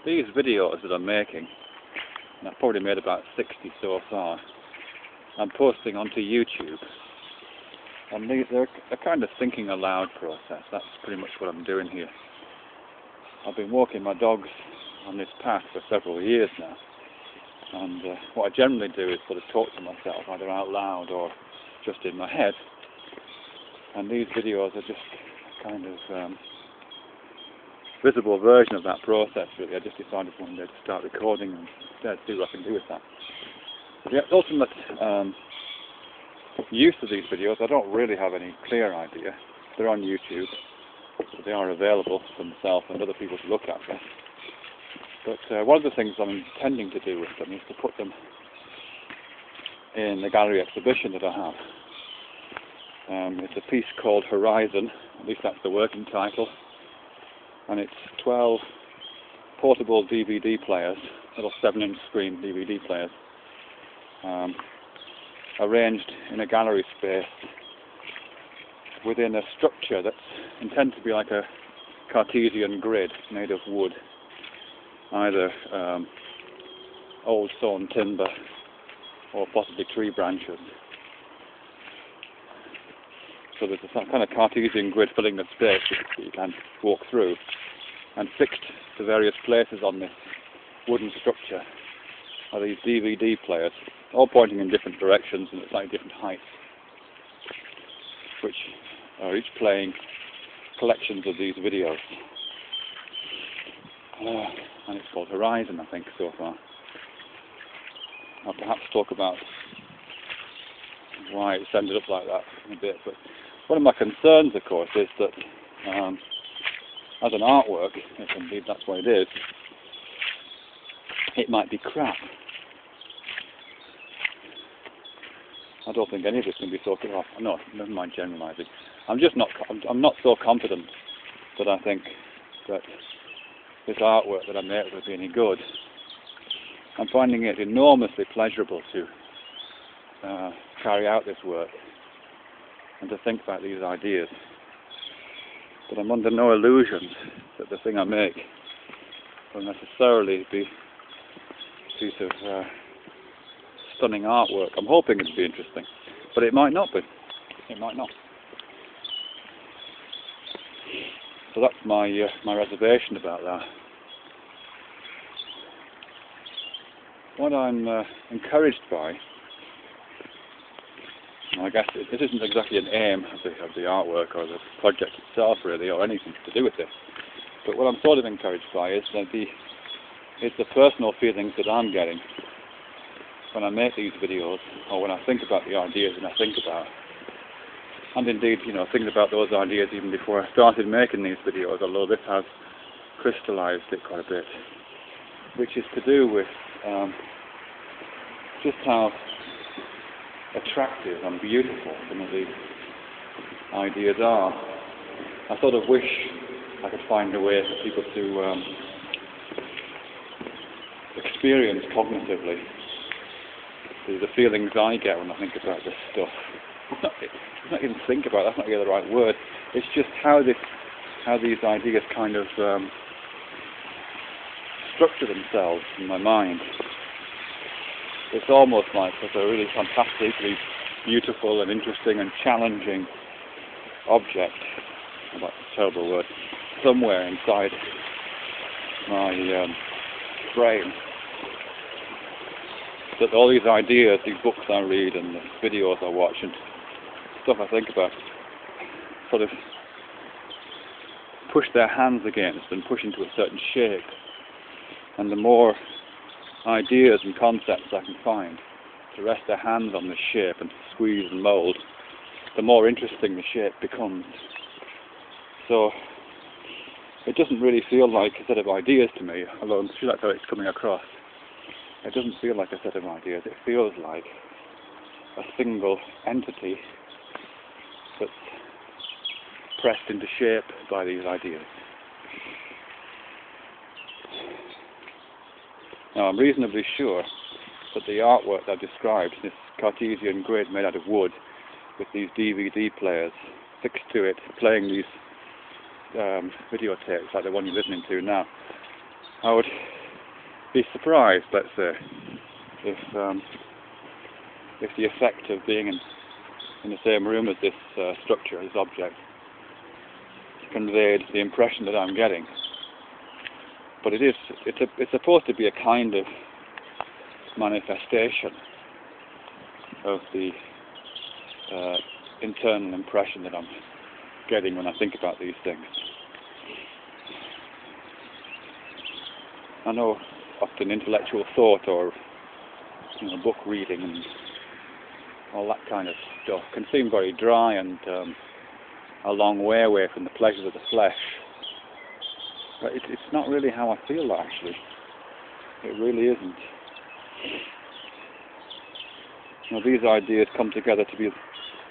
These videos that I'm making, and I've probably made about 60 so far, I'm posting onto YouTube. And these are a kind of thinking aloud process. That's pretty much what I'm doing here. I've been walking my dogs on this path for several years now. And what I generally do is sort of talk to myself, either out loud or just in my head. And these videos are just kind of visible version of that process, really. I just decided one day to start recording and see what I can do with that. The ultimate use of these videos, I don't really have any clear idea. They're on YouTube, so they are available for myself and other people to look at them. But one of the things I'm intending to do with them is to put them in the gallery exhibition that I have. It's a piece called Horizon, at least that's the working title, and it's 12 portable DVD players, little 7-inch screen DVD players, arranged in a gallery space within a structure that's intended to be like a Cartesian grid made of wood, either old sawn timber or possibly tree branches. So there's a kind of Cartesian grid filling the space that you can walk through, and fixed to various places on this wooden structure are these DVD players, all pointing in different directions and at slightly different heights, which are each playing collections of these videos. And it's called Horizon, I think, so far. I'll perhaps talk about why it's ended up like that in a bit, but one of my concerns, of course, is that as an artwork, if indeed that's what it is, it might be crap. I don't think any of this can be so off. No, never mind generalising. I'm not so confident that I think that this artwork that I make will be any good. I'm finding it enormously pleasurable to carry out this work and to think about these ideas. But I'm under no illusions that the thing I make will necessarily be a piece of stunning artwork. I'm hoping it'll be interesting, but it might not be. It might not. So that's my reservation about that. What I'm encouraged by, I guess it isn't exactly an aim of the artwork or the project itself, really, or anything to do with it. But what I'm sort of encouraged by is that the personal feelings that I'm getting when I make these videos, or when I think about the ideas that I think about, and indeed, thinking about those ideas even before I started making these videos, although this has crystallized it quite a bit, which is to do with just how attractive and beautiful some of these ideas are. I sort of wish I could find a way for people to experience cognitively the feelings I get when I think about this stuff. It's not even think about it, that's not really the right word. It's just how these ideas kind of structure themselves in my mind. It's almost like there's a really fantastically beautiful and interesting and challenging object, that's a terrible word, somewhere inside my brain. That all these ideas, these books I read and the videos I watch and stuff I think about sort of push their hands against and push into a certain shape. And the more ideas and concepts I can find to rest their hands on this shape and to squeeze and mould, the more interesting the shape becomes. So it doesn't really feel like a set of ideas to me, although I'm sure that's how it's coming across. It doesn't feel like a set of ideas, it feels like a single entity that's pressed into shape by these ideas. Now I'm reasonably sure that the artwork I've described, this Cartesian grid made out of wood with these DVD players fixed to it, playing these videotapes like the one you're listening to now, I would be surprised, let's say, if the effect of being in the same room as this structure, this object, conveyed the impression that I'm getting. But it's supposed to be a kind of manifestation of the internal impression that I'm getting when I think about these things. I know often intellectual thought or book reading and all that kind of stuff can seem very dry and a long way away from the pleasures of the flesh. But it's not really how I feel, actually. It really isn't. These ideas come together to be,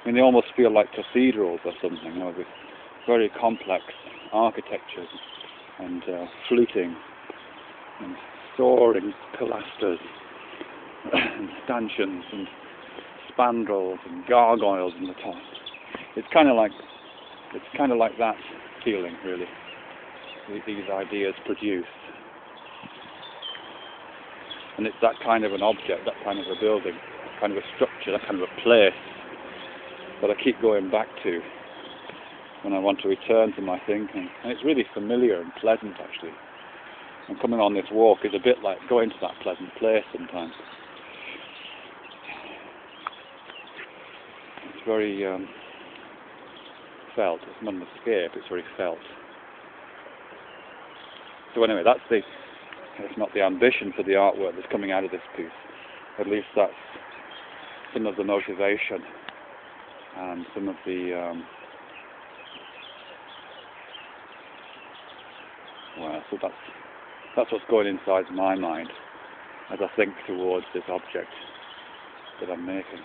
they almost feel like cathedrals or something, with very complex architectures and fluting and soaring pilasters and stanchions and spandrels and gargoyles in the top. It's kind of like that feeling, really. These ideas produce, and it's that kind of an object, that kind of a building, that kind of a structure, that kind of a place that I keep going back to when I want to return to my thinking. And it's really familiar and pleasant, actually. And coming on this walk is a bit like going to that pleasant place sometimes. It's very felt. It's not an escape, it's very felt. So anyway, that's it's not the ambition for the artwork that's coming out of this piece. At least that's some of the motivation and some of the so that's what's going inside my mind as I think towards this object that I'm making.